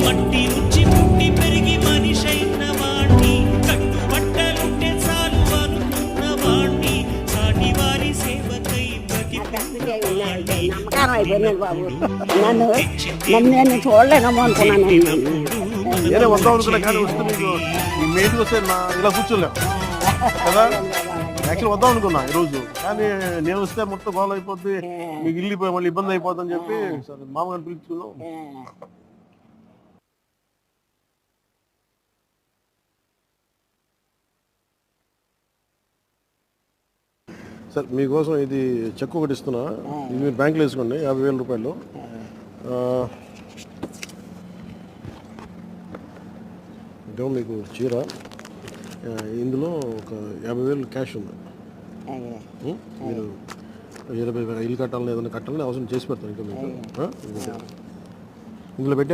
మట్టి నుంచి పుట్టి పెరిగి మనిషైన వాణ్ణి కట్టుబట్టలుంటే చాలు అనుకున్న వాణ్ణి సాటి వారి సేవకై నమ్మకం అయిపోయినాడు బాబు. నన్ను నేను చూడలేనేమో అనుకున్నాను. నేనే వద్దాం అనుకున్నా కానీ వస్తే మీకు మీ ఇంటికి వస్తే ఇలా కూర్చోలేము కదా. యాక్చువల్ వద్దాం అనుకున్నా ఈరోజు, కానీ నేను వస్తే మొత్తం గోల్ అయిపోద్ది, మీకు ఇల్లు మళ్ళీ ఇబ్బంది అయిపోతుందని చెప్పి సరే మామగారిని పిలుచుకున్నాం. సార్ మీకోసం ఇది చెక్ ఒకటి ఇస్తున్నా, ఇది మీరు బ్యాంకులో వేసుకోండి 50,000 రూపాయలు. ఇదో మీకు చీర, ఇందులో ఒక 50,000 క్యాష్ ఉంది. మీరు ఇల్లు కట్టాలని ఏదైనా కట్టాలని అవసరం చేసి పెడతాను ఇంకా మీకు. ఇందులో పెట్టి